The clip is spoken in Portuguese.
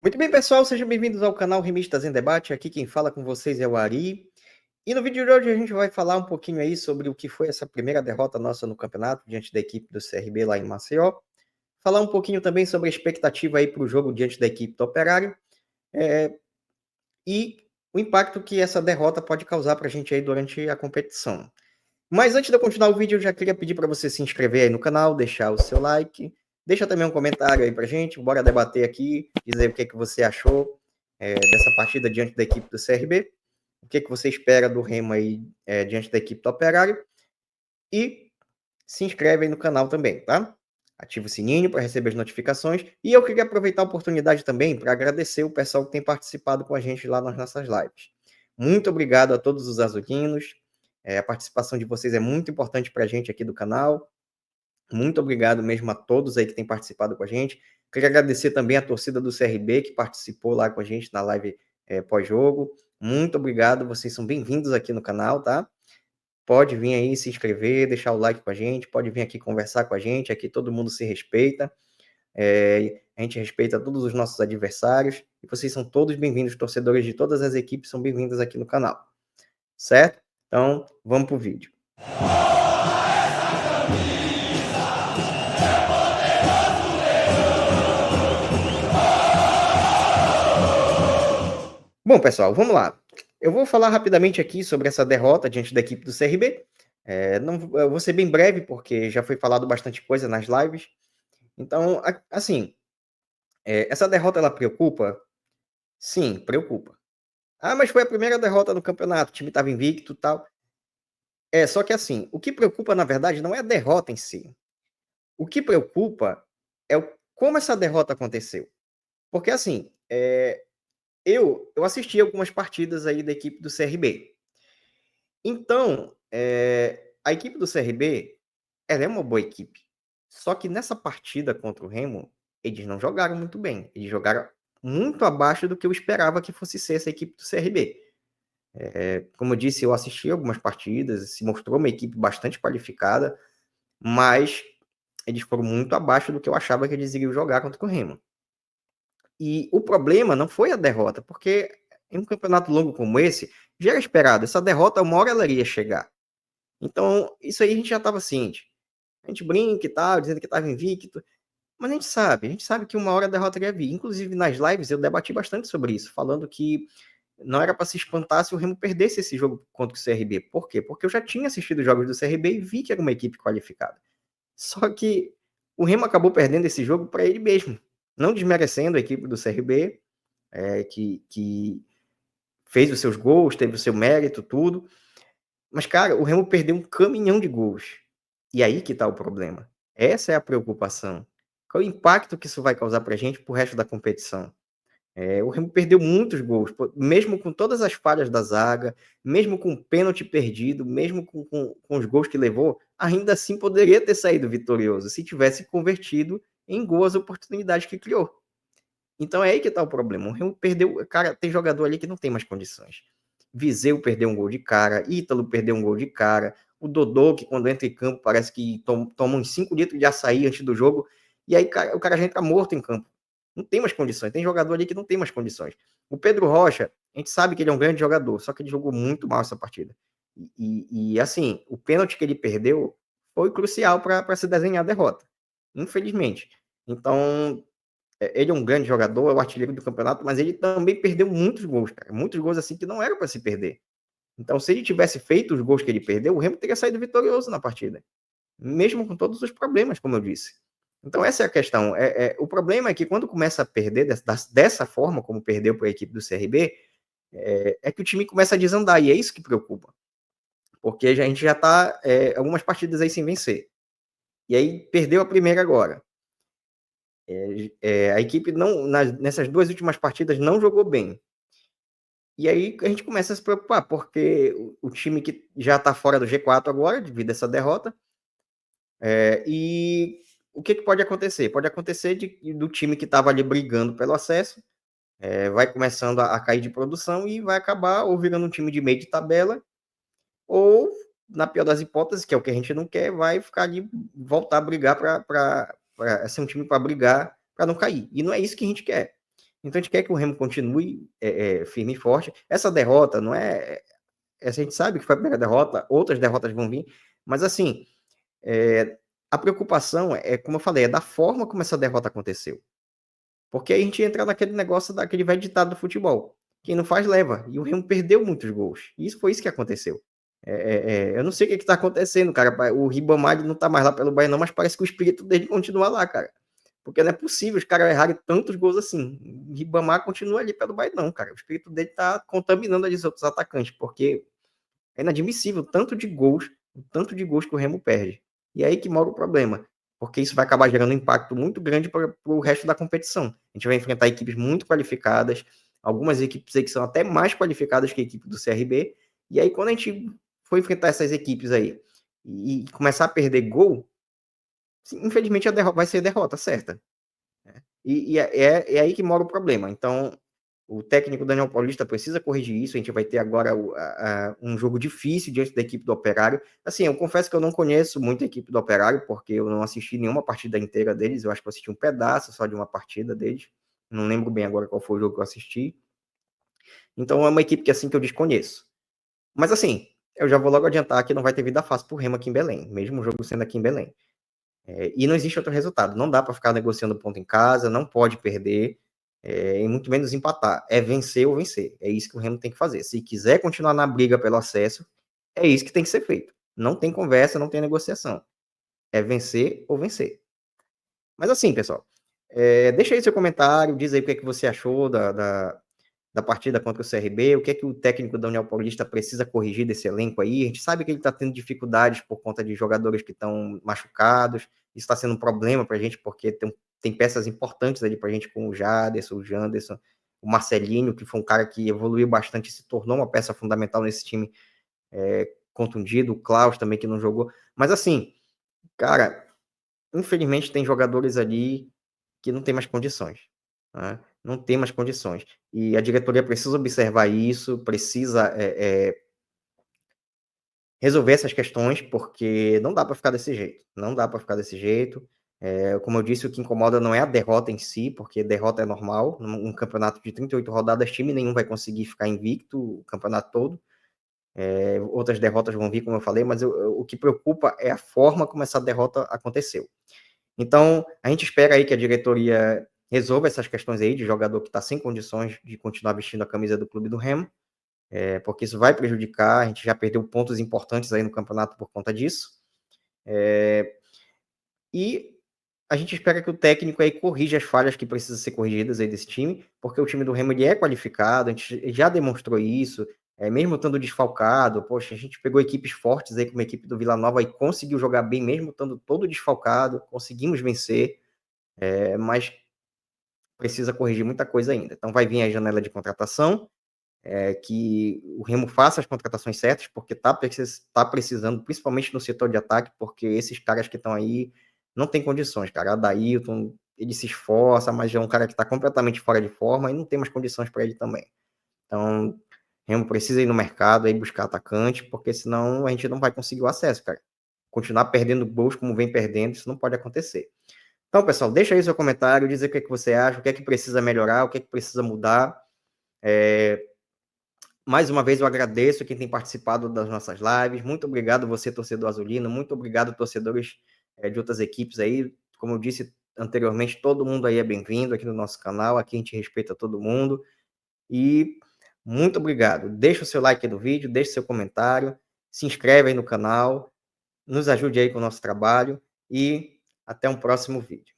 Muito bem, pessoal, sejam bem-vindos ao canal Remistas em Debate. Aqui quem fala com vocês é o Ari. E no vídeo de hoje a gente vai falar um pouquinho aí sobre o que foi essa primeira derrota nossa no campeonato diante da equipe do CRB lá em Maceió. Falar um pouquinho também sobre a expectativa aí para o jogo diante da equipe do Operário e o impacto que essa derrota pode causar para a gente aí durante a competição. Mas antes de eu continuar o vídeo, eu já queria pedir para você se inscrever aí no canal, deixar o seu like, deixa também um comentário aí para gente, bora debater aqui, dizer o que você achou dessa partida diante da equipe do CRB, o que você espera do Remo aí diante da equipe do Operário, e se inscreve aí no canal também, tá? Ativa o sininho para receber as notificações, e eu queria aproveitar a oportunidade também para agradecer o pessoal que tem participado com a gente lá nas nossas lives. Muito obrigado a todos os azulinos. A participação de vocês é muito importante para a gente aqui do canal. Muito obrigado mesmo a todos aí que têm participado com a gente. Queria agradecer também a torcida do CRB que participou lá com a gente na live pós-jogo. Muito obrigado, vocês são bem-vindos aqui no canal, tá? Pode vir aí se inscrever, deixar o like com a gente, pode vir aqui conversar com a gente, aqui todo mundo se respeita. A gente respeita todos os nossos adversários e vocês são todos bem-vindos, torcedores de todas as equipes são bem-vindos aqui no canal, certo? Então, vamos para o vídeo. Bom, pessoal, vamos lá. Eu vou falar rapidamente aqui sobre essa derrota diante da equipe do CRB. Eu vou ser bem breve, porque já foi falado bastante coisa nas lives. Então, assim, essa derrota, ela preocupa? Sim, preocupa. Ah, mas foi a primeira derrota no campeonato, o time estava invicto e tal. Só que assim, o que preocupa, na verdade, não é a derrota em si. O que preocupa é como essa derrota aconteceu. Porque, assim, eu assisti algumas partidas aí da equipe do CRB. Então, a equipe do CRB, ela é uma boa equipe. Só que nessa partida contra o Remo, eles não jogaram muito bem. Eles jogaram muito abaixo do que eu esperava que fosse ser essa equipe do CRB. Como eu disse, eu assisti algumas partidas, se mostrou uma equipe bastante qualificada, mas eles foram muito abaixo do que eu achava que eles iriam jogar contra o Remo. E o problema não foi a derrota, porque em um campeonato longo como esse, já era esperado, essa derrota uma hora ela iria chegar. Então, isso aí a gente já estava ciente. A gente brinca e tal, dizendo que estava invicto, mas a gente sabe que uma hora a derrota iria vir. Inclusive, nas lives eu debati bastante sobre isso, falando que não era para se espantar se o Remo perdesse esse jogo contra o CRB. Por quê? Porque eu já tinha assistido os jogos do CRB e vi que era uma equipe qualificada. Só que o Remo acabou perdendo esse jogo para ele mesmo, não desmerecendo a equipe do CRB, que fez os seus gols, teve o seu mérito, tudo. Mas, cara, o Remo perdeu um caminhão de gols. E aí que tá o problema. Essa é a preocupação. Qual é o impacto que isso vai causar pra gente pro resto da competição? O Remo perdeu muitos gols, mesmo com todas as falhas da zaga, mesmo com o pênalti perdido, mesmo com os gols que levou, ainda assim poderia ter saído vitorioso se tivesse convertido em gol as oportunidades que criou. Então é aí que tá o problema. O Remo perdeu. Cara, tem jogador ali que não tem mais condições. Viseu perdeu um gol de cara, Ítalo perdeu um gol de cara, o Dodô, que quando entra em campo parece que toma uns 5 litros de açaí antes do jogo, e aí o cara já entra morto em campo. Não tem mais condições. Tem jogador ali que não tem mais condições. O Pedro Rocha, a gente sabe que ele é um grande jogador, só que ele jogou muito mal essa partida. E assim, o pênalti que ele perdeu foi crucial para se desenhar a derrota, infelizmente. Então, ele é um grande jogador, é o artilheiro do campeonato, mas ele também perdeu muitos gols, cara. Muitos gols assim que não era para se perder. Então, se ele tivesse feito os gols que ele perdeu, o Remo teria saído vitorioso na partida. Mesmo com todos os problemas, como eu disse. Então, essa é a questão. O problema é que quando começa a perder dessa forma, como perdeu para a equipe do CRB, é que o time começa a desandar, e é isso que preocupa. Porque a gente já está algumas partidas aí sem vencer. E aí, perdeu a primeira agora. A equipe nessas 2 últimas partidas não jogou bem. E aí a gente começa a se preocupar, porque o time que já está fora do G4 agora, devido a essa derrota, e o que pode acontecer? Pode acontecer do time que estava ali brigando pelo acesso, vai começando a cair de produção e vai acabar ou virando um time de meio de tabela, ou, na pior das hipóteses, que é o que a gente não quer, vai ficar ali, voltar a brigar para ser um time para brigar, para não cair. E não é isso que a gente quer. Então a gente quer que o Remo continue firme e forte. Essa derrota não é. A gente sabe que foi a primeira derrota, outras derrotas vão vir, mas assim, a preocupação como eu falei, é da forma como essa derrota aconteceu. Porque aí a gente entra naquele negócio daquele velho ditado do futebol. Quem não faz, leva. E o Remo perdeu muitos gols. E isso foi isso que aconteceu. Eu não sei o que está acontecendo, cara. O Ribamar não está mais lá pelo Bahia, não, mas parece que o espírito dele continua lá, cara. Porque não é possível os caras errarem tantos gols assim. O Ribamar continua ali pelo Bahia, não, cara. O espírito dele está contaminando ali os outros atacantes, porque é inadmissível o tanto de gols que o Remo perde. E é aí que mora o problema, porque isso vai acabar gerando um impacto muito grande para o resto da competição. A gente vai enfrentar equipes muito qualificadas, algumas equipes aí que são até mais qualificadas que a equipe do CRB, e aí quando a gente for enfrentar essas equipes aí e começar a perder gol, infelizmente vai ser derrota certa. E é aí que mora o problema. Então, o técnico Daniel Paulista precisa corrigir isso. A gente vai ter agora um jogo difícil diante da equipe do Operário. Assim, eu confesso que eu não conheço muito a equipe do Operário, porque eu não assisti nenhuma partida inteira deles. Eu acho que eu assisti um pedaço só de uma partida deles. Não lembro bem agora qual foi o jogo que eu assisti. Então, é uma equipe que, assim, que eu desconheço. Mas, assim, eu já vou logo adiantar que não vai ter vida fácil pro Remo aqui em Belém, mesmo o jogo sendo aqui em Belém. E não existe outro resultado. Não dá para ficar negociando ponto em casa, não pode perder, e muito menos empatar. É vencer ou vencer. É isso que o Remo tem que fazer. Se quiser continuar na briga pelo acesso, é isso que tem que ser feito. Não tem conversa, não tem negociação. É vencer ou vencer. Mas assim, pessoal, deixa aí seu comentário, diz aí o que, é que você achou da partida contra o CRB, o que é que o técnico da União Paulista precisa corrigir desse elenco aí. A gente sabe que ele está tendo dificuldades por conta de jogadores que estão machucados, isso está sendo um problema para a gente, porque tem peças importantes ali para a gente, como o Jaderson, o Janderson, o Marcelinho, que foi um cara que evoluiu bastante e se tornou uma peça fundamental nesse time contundido, o Klaus também, que não jogou. Mas assim, cara, infelizmente tem jogadores ali que não tem mais condições. Né? Não tem mais condições. E a diretoria precisa observar isso, precisa resolver essas questões, porque não dá para ficar desse jeito. Não dá para ficar desse jeito. Como eu disse, o que incomoda não é a derrota em si, porque derrota é normal. Um campeonato de 38 rodadas, time nenhum vai conseguir ficar invicto o campeonato todo. Outras derrotas vão vir, como eu falei, mas o que preocupa é a forma como essa derrota aconteceu. Então, a gente espera aí que a diretoria resolva essas questões aí de jogador que está sem condições de continuar vestindo a camisa do clube do Remo, porque isso vai prejudicar, a gente já perdeu pontos importantes aí no campeonato por conta disso. E a gente espera que o técnico aí corrija as falhas que precisam ser corrigidas aí desse time, porque o time do Remo ele é qualificado, a gente já demonstrou isso, mesmo estando desfalcado. Poxa, a gente pegou equipes fortes aí, como a equipe do Vila Nova, e conseguiu jogar bem mesmo estando todo desfalcado, conseguimos vencer, mas precisa corrigir muita coisa ainda. Então vai vir a janela de contratação, que o Remo faça as contratações certas, porque tá precisando, principalmente no setor de ataque, porque esses caras que estão aí não tem condições, cara. Adailton, ele se esforça, mas é um cara que está completamente fora de forma e não tem mais condições para ele também. Então, o Remo precisa ir no mercado aí buscar atacante, porque senão a gente não vai conseguir o acesso, cara. Continuar perdendo gols como vem perdendo, isso não pode acontecer. Então, pessoal, deixa aí seu comentário, dizer o que é que você acha, o que é que precisa melhorar, o que é que precisa mudar. Mais uma vez, eu agradeço quem tem participado das nossas lives. Muito obrigado, você, torcedor azulino. Muito obrigado, torcedores de outras equipes aí. Como eu disse anteriormente, todo mundo aí é bem-vindo aqui no nosso canal. Aqui a gente respeita todo mundo. E muito obrigado. Deixa o seu like aí no vídeo, deixa o seu comentário, se inscreve aí no canal, nos ajude aí com o nosso trabalho e até um próximo vídeo.